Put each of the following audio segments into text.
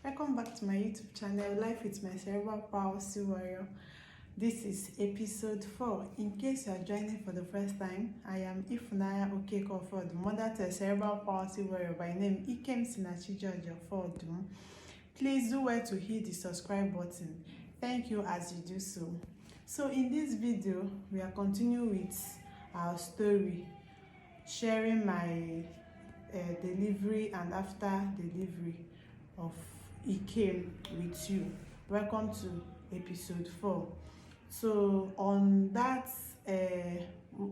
Welcome back to my YouTube channel, Life with my Cerebral Palsy Warrior. This is episode 4. In case you are joining for the first time, I am Ifunaya Okekofod, mother to a Cerebral Palsy Warrior by name IKEM'S Ford. Please do well to hit the subscribe button. Thank you as you do so. So in this video, we are continuing with our story, sharing my delivery and after delivery of IKEM with you. Welcome to episode 4. So on that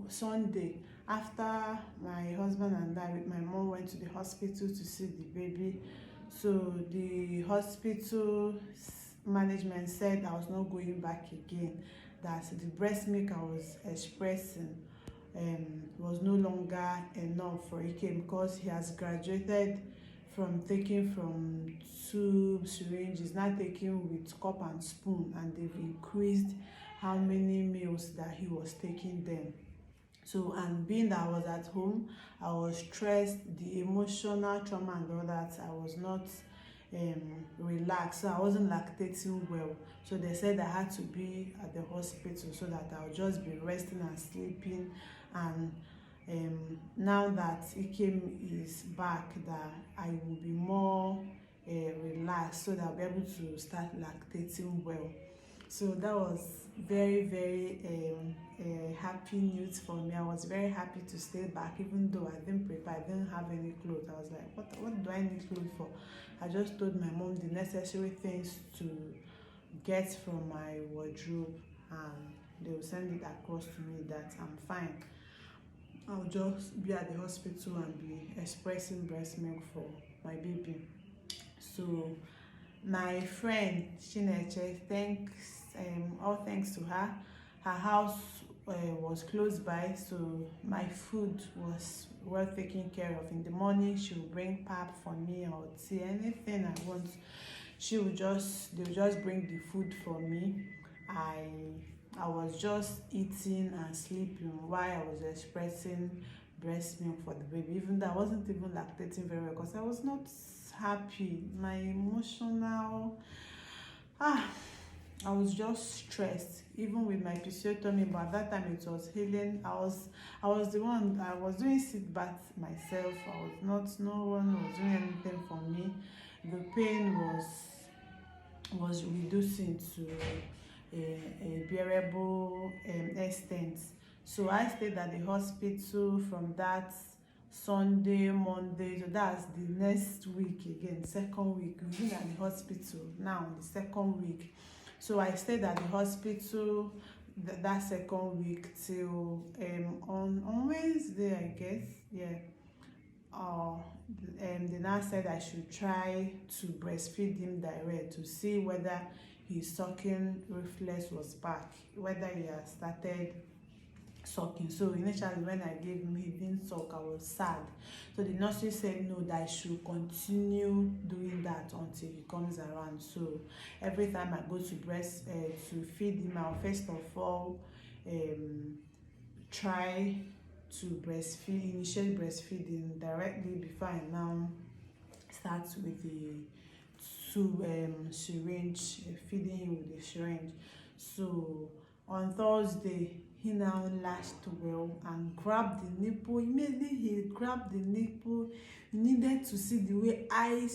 Sunday, after my husband and I with my mom went to the hospital to see the baby, so the hospital management said I was not going back again, that the breast milk I was expressing was no longer enough for IKEM because he has graduated from taking from tube syringes, now taking with cup and spoon, and they've increased how many meals that he was taking then. So, and being that I was at home, I was stressed, the emotional trauma and all that, I was not relaxed, so I wasn't lactating well. So they said I had to be at the hospital so that I'll just be resting and sleeping. And now that IKEM is back, that I will be more relaxed so that I'll be able to start lactating well. So that was very happy news for me. I was very happy to stay back, even though I didn't prepare, I didn't have any clothes. I was like, what do I need clothes for? I just told my mom the necessary things to get from my wardrobe, and they will send it across to me that I'm fine. I'll just be at the hospital and be expressing breast milk for my baby. So my friend Chineche, all thanks to her, her house was close by, so my food was well taken care of. In the morning, she will bring pap for me or tea, anything I want. They will just bring the food for me. I was just eating and sleeping while I was expressing breast milk for the baby, even though I wasn't even lactating very well because I was not happy. My emotional, I was just stressed, even with my physiotherapy, but at that time it was healing. I was the one, I was doing sit baths myself. No one was doing anything for me. The pain was reducing to a bearable extent. So I stayed at the hospital from that Sunday, Monday, so that's the next week again, second week. We've been at the hospital now, the second week. So I stayed at the hospital that second week till on Wednesday, I guess, yeah. They now said I should try to breastfeed him direct to see whether his sucking reflex was back, whether he has started sucking. So initially when I gave him, he didn't suck. I was sad. So the nurses said no, that I should continue doing that until he comes around. So every time I go to feed him, I'll first of all try to initiate breastfeeding directly before I now start with the syringe, feeding him with the syringe. So on Thursday, he now latched well and grabbed the nipple. Immediately he grabbed the nipple, needed to see the way I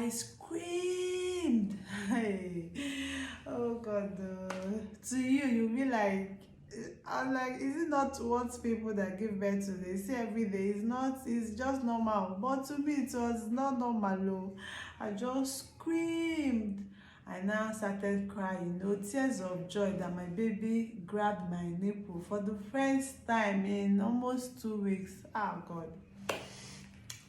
screamed. Hey, oh God, to you'll be like, I'm like, is it not what people that give birth to they say every day? It's just normal. But to me, it was not normal. No. I just screamed. I now started crying, tears of joy that my baby grabbed my nipple for the first time in almost 2 weeks. Oh God.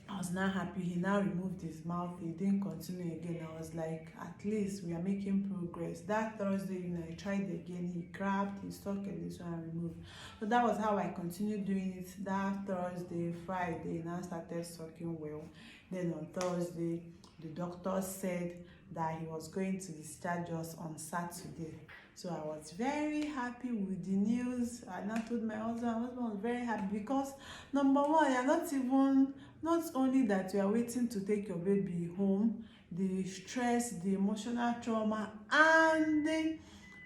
I was not happy. He now removed his mouth. He didn't continue again. I was like, at least we are making progress. That Thursday evening, I tried again. He grabbed, he sucked a little and removed. So that was how I continued doing it. That Thursday, Friday, now started sucking well. Then on Thursday, the doctor said that he was going to discharge us on Saturday. So I was very happy with the news. I now told my husband was very happy because number one, you're not only that you are waiting to take your baby home, the stress, the emotional trauma, and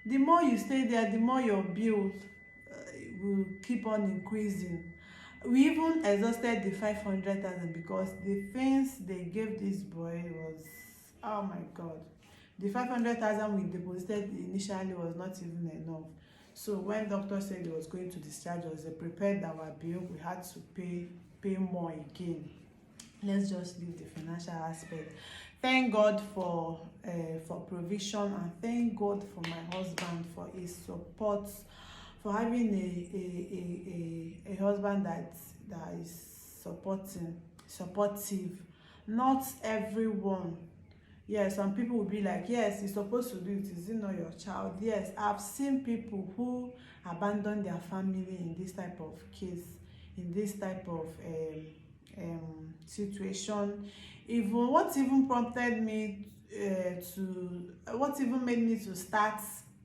the more you stay there, the more your bill will keep on increasing. We even exhausted the 500,000 because the things they gave this boy was, oh my god, the 500,000 we deposited initially was not even enough. So when doctor said he was going to discharge us, they prepared our bill. We had to pay more again. Let's just leave the financial aspect. Thank God for provision, and thank God for my husband, for his support, for having a husband that is supportive. Not everyone. Yes, some people will be like, yes, you're supposed to do it, is it not your child? Yes, I've seen people who abandon their family in this type of case, in this type of situation. Even what even prompted me what even made me to start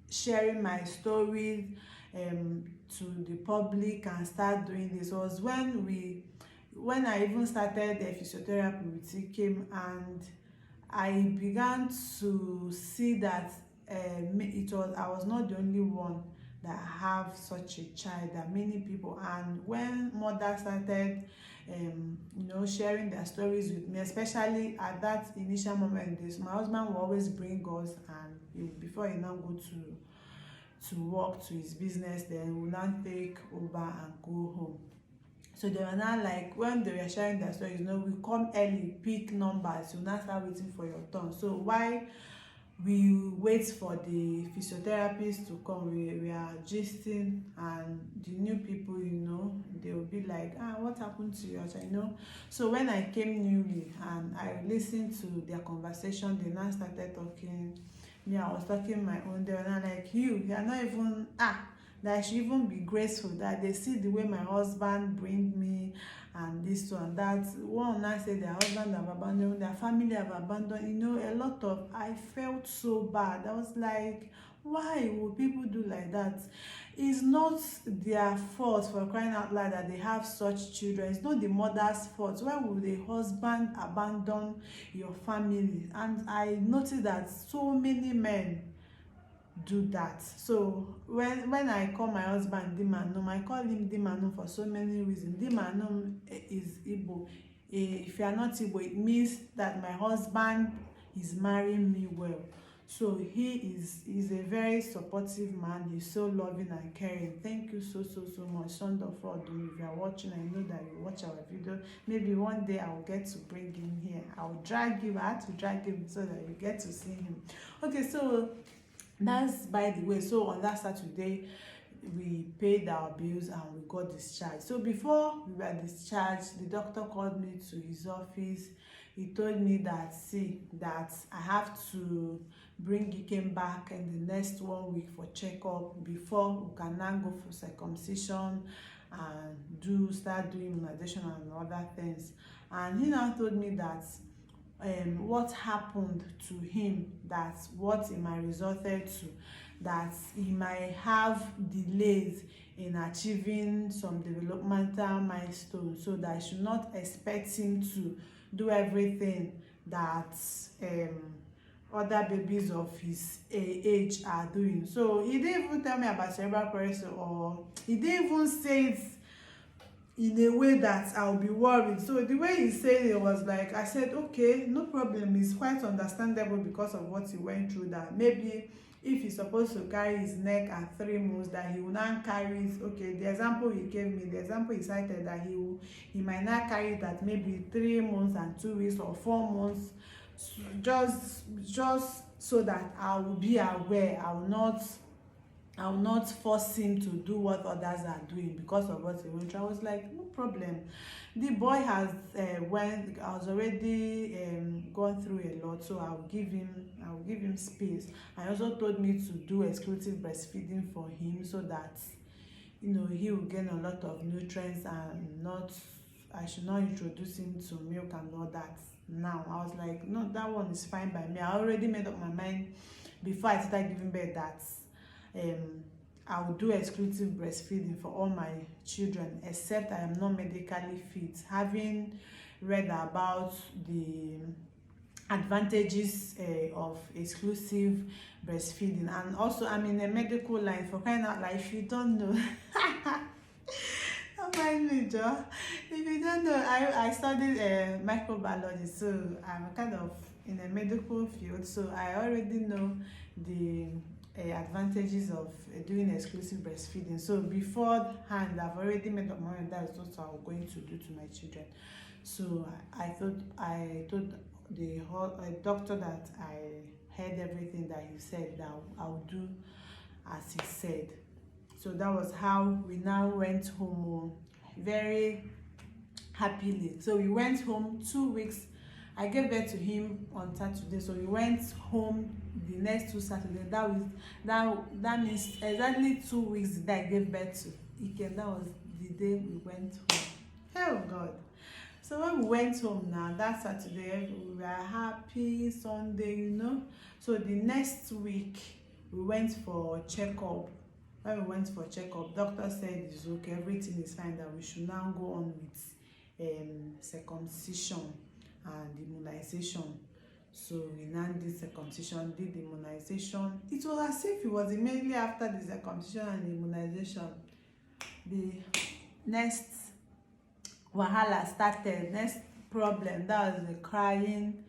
sharing my stories to the public and start doing this was when I even started physiotherapy with IKEM, and I began to see that I was not the only one that have such a child, that many people. And when mothers started sharing their stories with me, especially at that initial moment, my husband will always bring us, and before he now go to work, to his business, then he will now take over and go home. So they were now like, when they were sharing their stories, we come early, pick numbers, you now start waiting for your turn. So while we wait for the physiotherapist to come, we are gisting, and the new people, they will be like, what happened to your child, So when I came newly and I listened to their conversation, they now started talking. Me, I was talking my own. They were not like, you are not even that I should even be grateful that they see the way my husband bring me, and this one, that one now say their husband have abandoned, their family have abandoned, a lot of, I felt so bad. I was like, why would people do like that? It's not their fault, for crying out loud, that they have such children. It's not the mother's fault. Why would a husband abandon your family? And I noticed that so many men do that. So when I call my husband Dimanum, I call him Dimanum for so many reasons. Dimanum is Igbo. If you are not Igbo, it means that my husband is marrying me well. So he's a very supportive man. He's so loving and caring. Thank you so much, son of God. If you are watching, I know that you watch our video. Maybe one day I'll get to bring him here. I'll drag him. I have to drag him so that you get to see him. Okay, so that's by the way. So on that Saturday, we paid our bills and we got discharged. So before we were discharged, the doctor called me to his office. He told me that, that I have to bring IKEM back in the next 1 week for checkup before we can now go for circumcision and start doing immunization and other things. And he now told me that what happened to him, that's what it might resulted to, that he might have delays in achieving some developmental milestones, so that I should not expect him to do everything that other babies of his age are doing. So he didn't even tell me about cerebral palsy, or he didn't even say it in a way that I'll be worried. So the way he said it was like, I said, okay, no problem. It's quite understandable because of what he went through, that maybe if he's supposed to carry his neck at 3 months, that he will not carry it. Okay, the example he gave me, the example he cited, that he might not carry it at maybe 3 months and 2 weeks or 4 months, just so that I will be aware. I will not force him to do what others are doing because of what he went through. I was like, no problem. The boy has already gone through a lot, so I'll give him space. I also told me to do exclusive breastfeeding for him, so that he will gain a lot of nutrients, and I should not introduce him to milk and all that. Now I was like, no, that one is fine by me. I already made up my mind before I started giving birth that I will do exclusive breastfeeding for all my children, except I am not medically fit. Having read about the advantages of exclusive breastfeeding. And also, I'm in a medical line, for crying out loud. If you don't know, don't mind me, Joe. If you don't know, I studied microbiology, so I'm kind of in a medical field, so I already know the advantages of doing exclusive breastfeeding. So beforehand, I've already made up my mind that's what I'm going to do to my children. So I told the doctor that I heard everything that he said, that I'll do as he said. So that was how we now went home, very happily. So we went home 2 weeks. I gave birth to him on Saturday, so we went home the next 2 Saturdays. That means exactly 2 weeks that I gave birth to IKEM. That was the day we went home. Oh God. So when we went home now, that Saturday, we were happy, Sunday, you know. So the next week, we went for checkup. When we went for checkup, doctor said it's okay, everything is fine, that we should now go on with circumcision and immunization. So we now did circumcision, did immunization. It was as if it was immediately after the circumcision and immunization, the next wahala started, next problem. That was the crying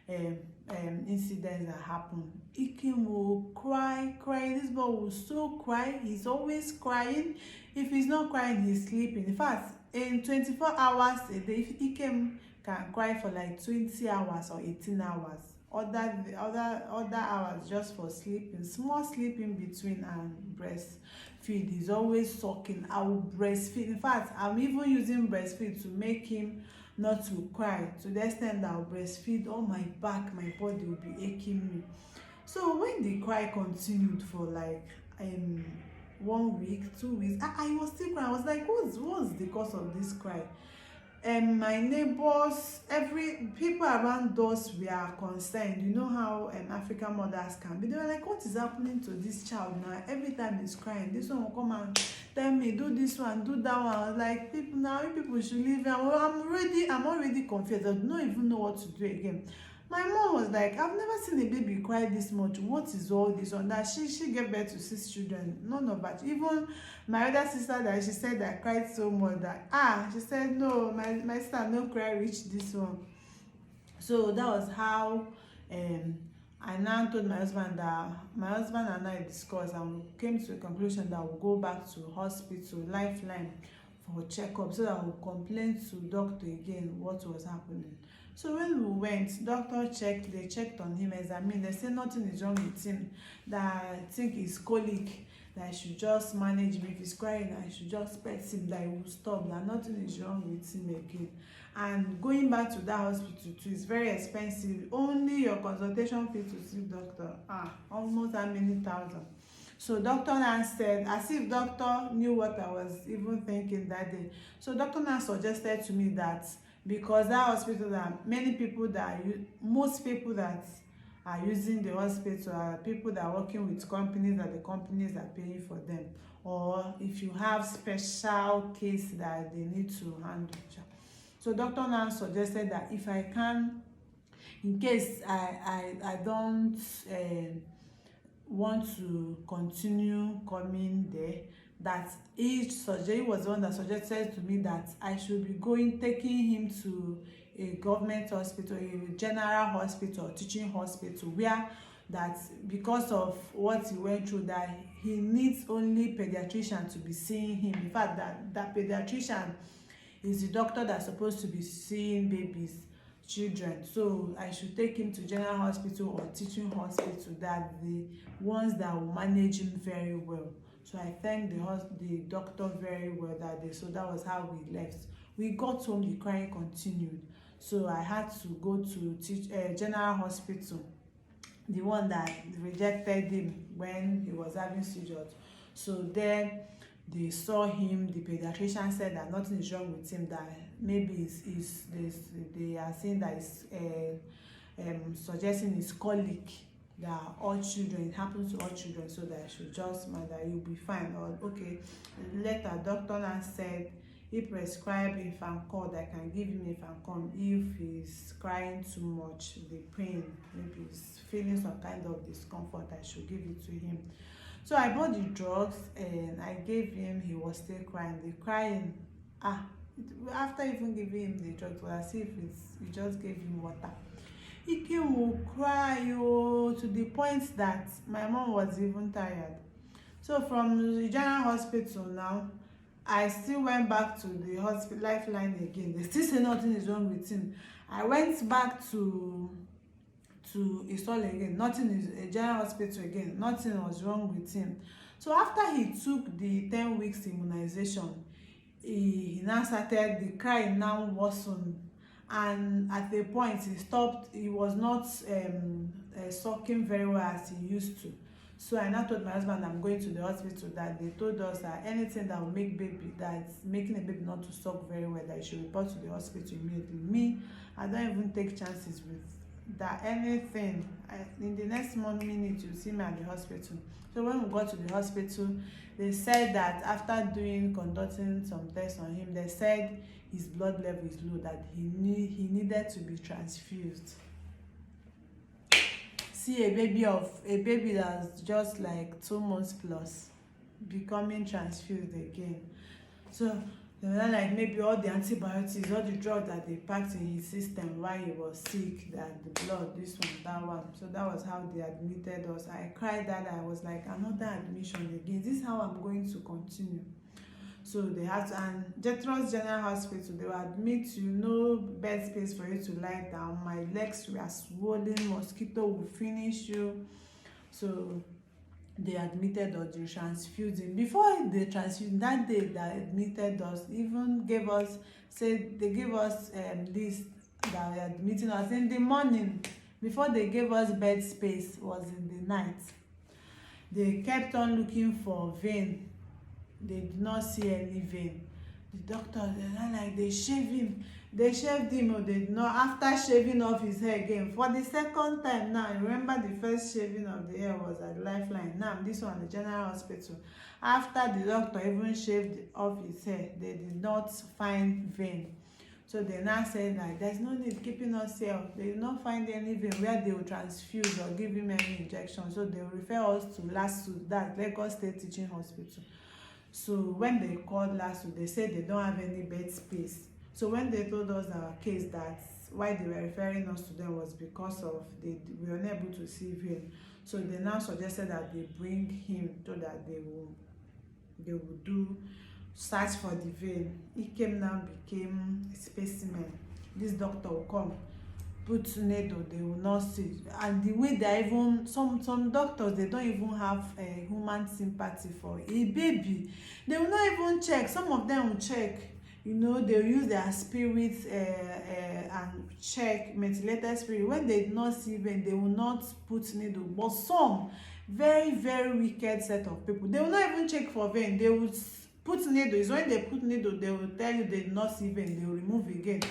incident that happened. Ikem will cry. This boy will so cry. He's always crying. If he's not crying, he's sleeping. In fact, in 24 hours a day, if Ikem can cry for like 20 hours or 18 hours, other hours just for sleeping, small sleep in between, and breastfeed. He's always sucking. I will breastfeed. In fact, I'm even using breastfeed to make him not to cry, to the extent that I'll breastfeed all my back, my body will be aching me. So when the cry continued for like 1 week, 2 weeks, I was still crying. I was like, what's the cause of this cry? My neighbors, people around us were concerned. You know how African mothers can be. They were like, what is happening to this child now? Every time he's crying, this one will come and tell me, do this one, do that one. I was like, people should leave him. I'm already confused. I don't even know what to do again. My mom was like, I've never seen a baby cry this much. What is all this on that? She gave birth to 6 children. None of that. Even my other sister, that she said that cried so much that she said, no, my sister no cry reach this one. So that was how I now told my husband and I discussed, and we came to a conclusion that we'll go back to hospital, Lifeline, for checkup, so that we'll complain to doctor again what was happening. So when we went, they checked on him, examined. They said nothing is wrong with him, that I think it's colic, that I should just manage him. If he's crying, I should just pet him, that he will stop, that nothing is wrong with him again. And going back to that hospital too is very expensive. Only your consultation fee to see doctor, almost how many thousand. So doctor now said, as if doctor knew what I was even thinking that day. So doctor now suggested to me that because that hospital, that most people that are using the hospital are people that are working with companies, that the companies are paying for them, or if you have special case that they need to handle. So doctor now suggested that if I can, in case I don't want to continue coming there, that he was the one that suggested to me that I should be taking him to a government hospital, a general hospital, teaching hospital, where that because of what he went through, that he needs only pediatrician to be seeing him. In fact, that pediatrician is the doctor that's supposed to be seeing children. So I should take him to general hospital or teaching hospital, that the ones that will manage him very well. So I thanked the doctor very well that day. So that was how we left. We got home, the crying continued. So I had to go to general hospital, the one that rejected him when he was having seizures. So then they saw him. The pediatrician said that nothing is wrong with him, that maybe they are saying that it's suggesting it's colic, that all children, it happens to all children, so that I should just mind that you'll be fine. Or okay, later doctor now said he prescribed Infancol, that I can give him Infancol if he's crying too much, the pain, maybe he's feeling some kind of discomfort, I should give it to him. So I bought the drugs and I gave him. He was still crying. The crying, after even giving him the drugs, was as if you just gave him water. Ikem will cry to the point that my mom was even tired. So from the general hospital now, I still went back to the hospital lifeline again. They still say nothing is wrong with him. I went back to install again. Nothing is a general hospital again. Nothing was wrong with him. So after he took the 10 weeks immunization, he now started, the cry now worsened, and at a point he stopped. He was not sucking very well as he used to. So I now told my husband I'm going to the hospital, that they told us that anything that will make baby, that's making a baby not to suck very well, that you should report to the hospital immediately. Me, I don't even take chances with that anything. In the next minute you see me at the hospital. So when we got to the hospital, they said that after conducting some tests on him, they said his blood level is low, that he needed to be transfused. See a baby that's just like 2 months plus becoming transfused again. So they were like, maybe all the antibiotics, all the drugs that they packed in his system while he was sick, that the blood, this one, that one. So that was how they admitted us. I cried that I was like, another admission again. This is how I'm going to continue. So they had to, and Jetros General Hospital, they will admit you, no bed space for you to lie down. My legs were swollen, mosquito will finish you. So they admitted us, they transfused him. Before they transfused, that day they admitted us, even gave us, said they gave us list that were admitting us in the morning. Before they gave us bed space was in the night. They kept on looking for vein. They did not see any vein. The doctor, they shaved him. They shaved him, or they did not. After shaving off his hair again for the second time. Now remember, the first shaving of the hair was at Lifeline. Now this one, the General Hospital. After the doctor even shaved off his hair, they did not find vein. So they now said that there's no need keeping us here. They did not find any vein where they will transfuse or give him any injection. So they will refer us to LASU, that's Lagos State Teaching Hospital. So when they called LASU, they said they don't have any bed space. So when they told us our case, that why they were referring us to them was because of we were unable to see vein. So they now suggested that they bring him, so that they will do search for the vein. IKEM now became a specimen. This doctor will come, put needle, they will not see. And the way they even, some doctors, they don't even have human sympathy for a baby. They will not even check. Some of them will check, they'll use their spirits and check methylated spirit. When they do not see vein, they will not put needle. But some very, very wicked set of people, they will not even check for vein. They will put needle. It's when they put needle, they will tell you they did not see vein, they will remove again.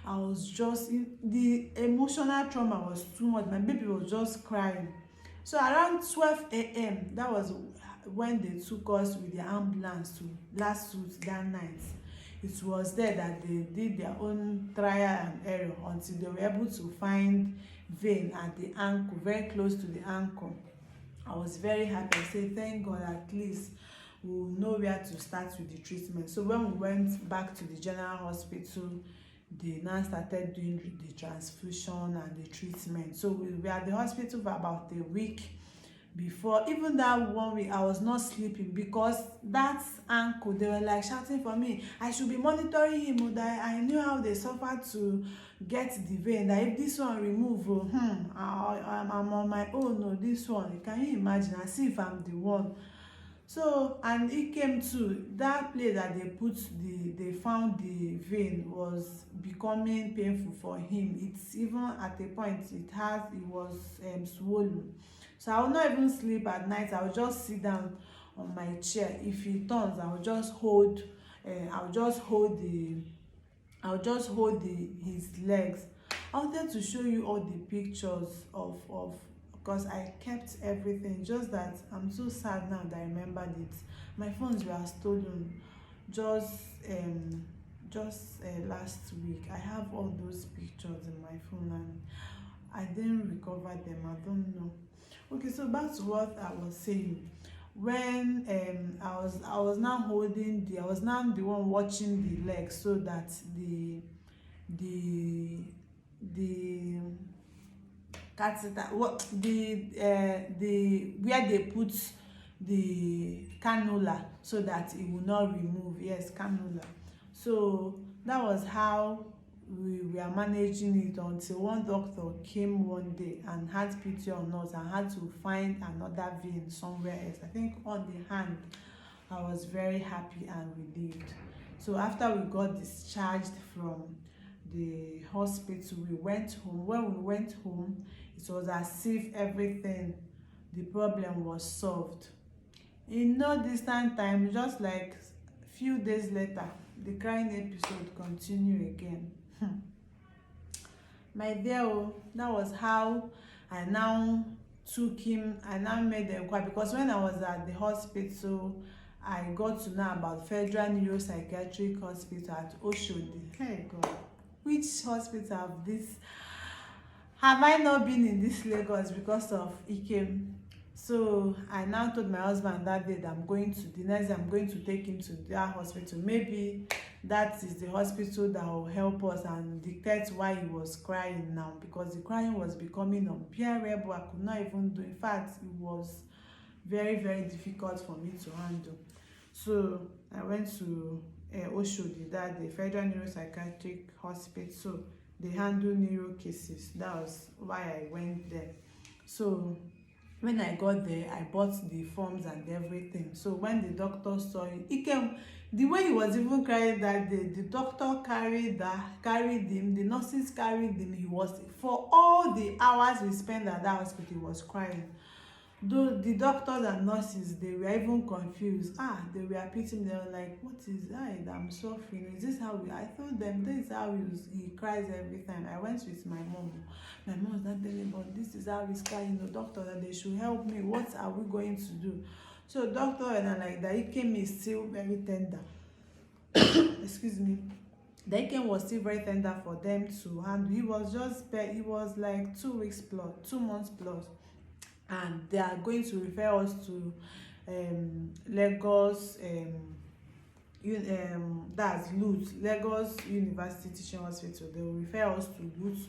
I was just, the emotional trauma was too much. My baby was just crying. So around 12 a.m., that was when they took us with the ambulance to LASU that night. It was there that they did their own trial and error until they were able to find vein at the ankle, very close to the ankle. I was very happy. I said, thank God, at least we'll know where to start with the treatment. So when we went back to the general hospital, they now started doing the transfusion and the treatment. So we were at the hospital for about a week. Before, even that 1 week, I was not sleeping because that ankle, they were like shouting for me. I should be monitoring him. That I knew how they suffered to get the vein. That if this one remove, I'm on my own. No, this one, can you imagine? As if I'm the one. So, and it came to that place that they found the vein was becoming painful for him. It's even at a point it was swollen. So I will not even sleep at night. I will just sit down on my chair. If he turns, I will just hold his legs. I wanted to show you all the pictures of because I kept everything. Just that I'm so sad now that I remembered it. My phones were stolen. just last week. I have all those pictures in my phone and I didn't recover them. I don't know. Okay, so back to what I was saying. When I was now holding the I was now the one watching the leg, so that the the catheter, what the where they put the cannula, so that it will not remove. Yes, cannula. So that was how we were managing it, until one doctor came one day and had pity on us and had to find another vein somewhere else. I think on the hand. I was very happy and relieved. So after we got discharged from the hospital, we went home. When we went home, it was as if everything, the problem was solved. In no distant time, just like few days later, the crying episode continued again. My dear, oh, that was how I now took him. I now made the inquiry, because when I was at the hospital, I got to know about Federal Neuropsychiatric Hospital at Oshodi. Hey God, which hospital have I not been in this Lagos because of IKEM? So I now told my husband that day that the next day I'm going to take him to that hospital. Maybe that is the hospital that will help us and dictate why he was crying now, because the crying was becoming unbearable. I could not even do. In fact, it was very, very difficult for me to handle. So I went to Oshodi, that the Federal Neuropsychiatric Hospital. So they handle neuro cases. That was why I went there. So when I got there, I bought the forms and everything. So when the doctor saw him, he came. The way he was even crying that day, the doctor carried him, the nurses carried him. He was, for all the hours we spent at that hospital, he was crying. Though the doctors and nurses, they were even confused. They were pitying. They were like, what is that? I'm suffering. Is this how I told them this is how he cries every time. I went with my mom. My mom was not telling me, but this is how he's crying. The doctor, that they should help me. What are we going to do? So doctor and I like that IKEM is still very tender. Excuse me. The IKEM was still very tender for them to handle. He was like 2 weeks plus, 2 months plus. And they are going to refer us to Lagos, that's LUTH, Lagos University Teaching Hospital. They will refer us to LUTH,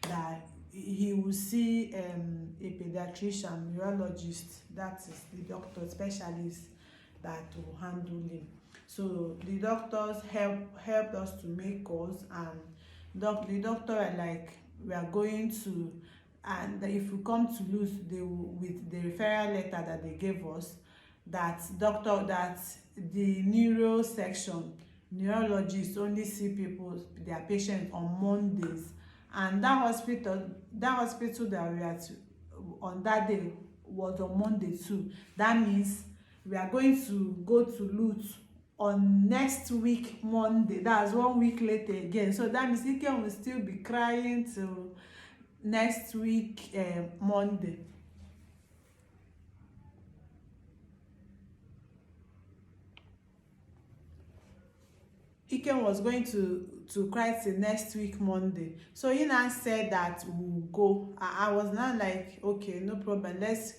that he will see a pediatrician, neurologist, that is the doctor specialist that will handle him. So the doctors helped us to make calls, and the doctor are like, we are going to, and if we come to lose, they will, with the referral letter that they gave us, that the neuro section, neurologists only see their patients on Mondays, and that hospital that we are on that day was on Monday too. That means we are going to go to Lutz on next week Monday. That's 1 week later again. So that means Ike will still be crying till next week Monday. Ike was going to cry till next week Monday. So he now said that we'll go. I was now like, okay, no problem, let's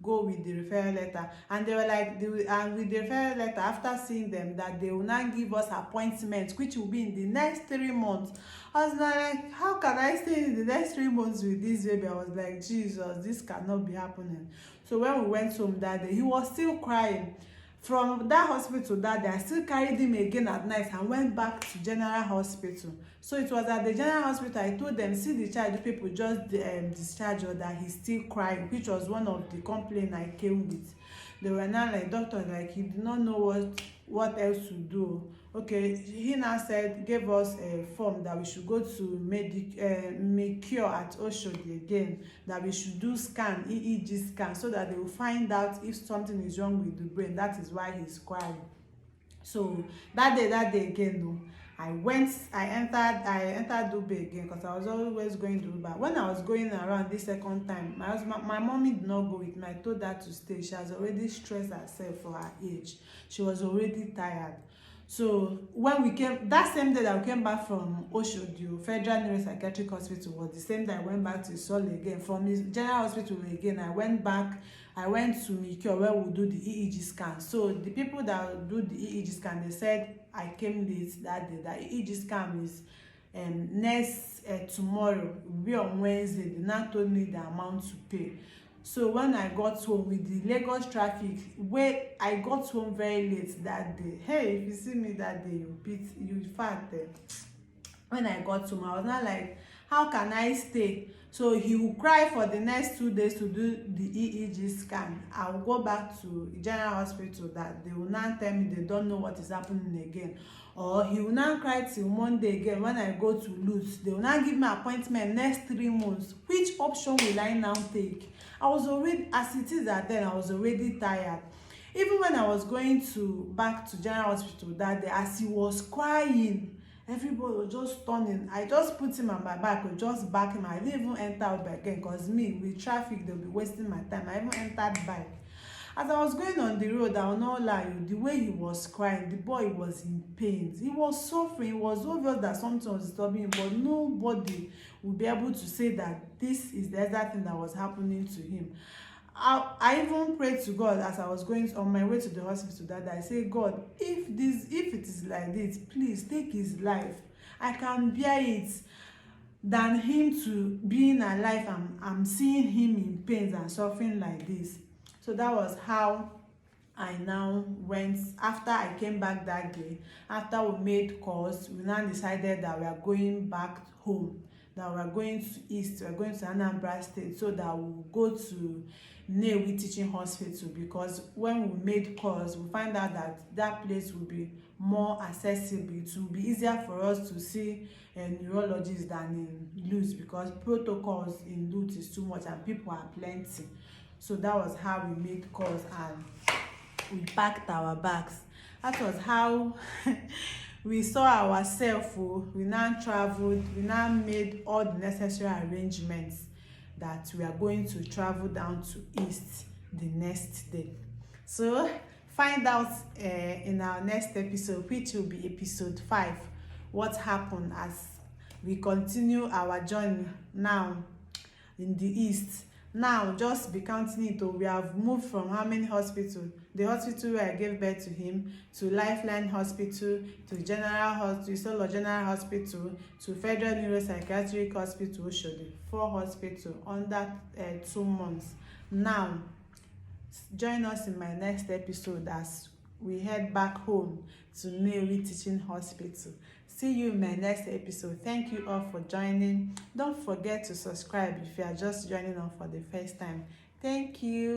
go with the referral letter. And they were like, with the referral letter, after seeing them, that they will now give us appointments, which will be in the next 3 months. I was like, how can I stay in the next 3 months with this baby? I was like, Jesus, this cannot be happening. So when we went home that day, he was still crying. From that hospital that day, I still carried him again at night and went back to general hospital. So it was at the general hospital I told them, see the child people just discharged her, that he's still crying, which was one of the complaints I came with. They were now like, doctor, like, he did not know what else to do. Okay, he now gave us a form that we should go to Medicure at Oshodi again, that we should do scan, EEG scan, so that they will find out if something is wrong with the brain. That is why he's crying. So that day again, though, I entered Dubai again because I was always going to Dubai. When I was going around this second time, my mommy did not go with me. I told her to stay. She has already stressed herself for her age. She was already tired. So when we came, that same day that we came back from Oshodi Federal Neuropsychiatric Hospital was the same day I went back to Isole again. From his general hospital again, I went to Mikio where we do the EEG scan. So the people that do the EEG scan, they said I came late that day. That EEG scan is next tomorrow, will be on Wednesday. They now told me the amount to pay. So when I got home with the Lagos traffic, where I got home very late that day. Hey, if you see me that day, you fat. When I got home, I was not like, how can I stay? So he will cry for the next 2 days to do the EEG scan. I will go back to general hospital that they will now tell me they don't know what is happening again. Or he will now cry till Monday again when I go to Lutz. They will now give me appointment next 3 months. Which option will I now take? I was already, as it is at then, I was already tired. Even when I was going back to general hospital that day, as he was crying, everybody was just turning. I just put him on my back, or just back him. I didn't even enter out again because me, with traffic, they'll be wasting my time. I even entered back. As I was going on the road, I will not lie you, the way he was crying, the boy was in pain. He was suffering. It was obvious that something was disturbing him, but nobody would be able to say that this is the exact thing that was happening to him. I even prayed to God as I was going on my way to the hospital that I say, God, if it is like this, please take his life. I can bear it than him to being alive. I'm seeing him in pain and suffering like this. So that was how I now went. After I came back that day, after we made calls, we now decided that we are going back home, that we are going to East, we are going to Anambra State, so that we will go to Nnewi Teaching Hospital, because when we made calls, we find out that that place will be more accessible. It will be easier for us to see neurologists than in Lutz, because protocols in Lutz is too much and people are plenty. So that was how we made calls and we packed our bags. That was how we saw ourselves. We now traveled. We now made all the necessary arrangements that we are going to travel down to East the next day. So find out in our next episode, which will be episode 5, what happened as we continue our journey now in the East. Now just be counting it. We have moved from how many hospitals? The hospital where I gave birth to him, to Lifeline Hospital, to General Hospital, Solo General Hospital, to Federal Neuropsychiatric Hospital, Oshodi. 4 hospitals under 2 months. Now join us in my next episode as we head back home to Nnewi Teaching Hospital. See you in my next episode. Thank you all for joining. Don't forget to subscribe if you are just joining us for the first time. Thank you.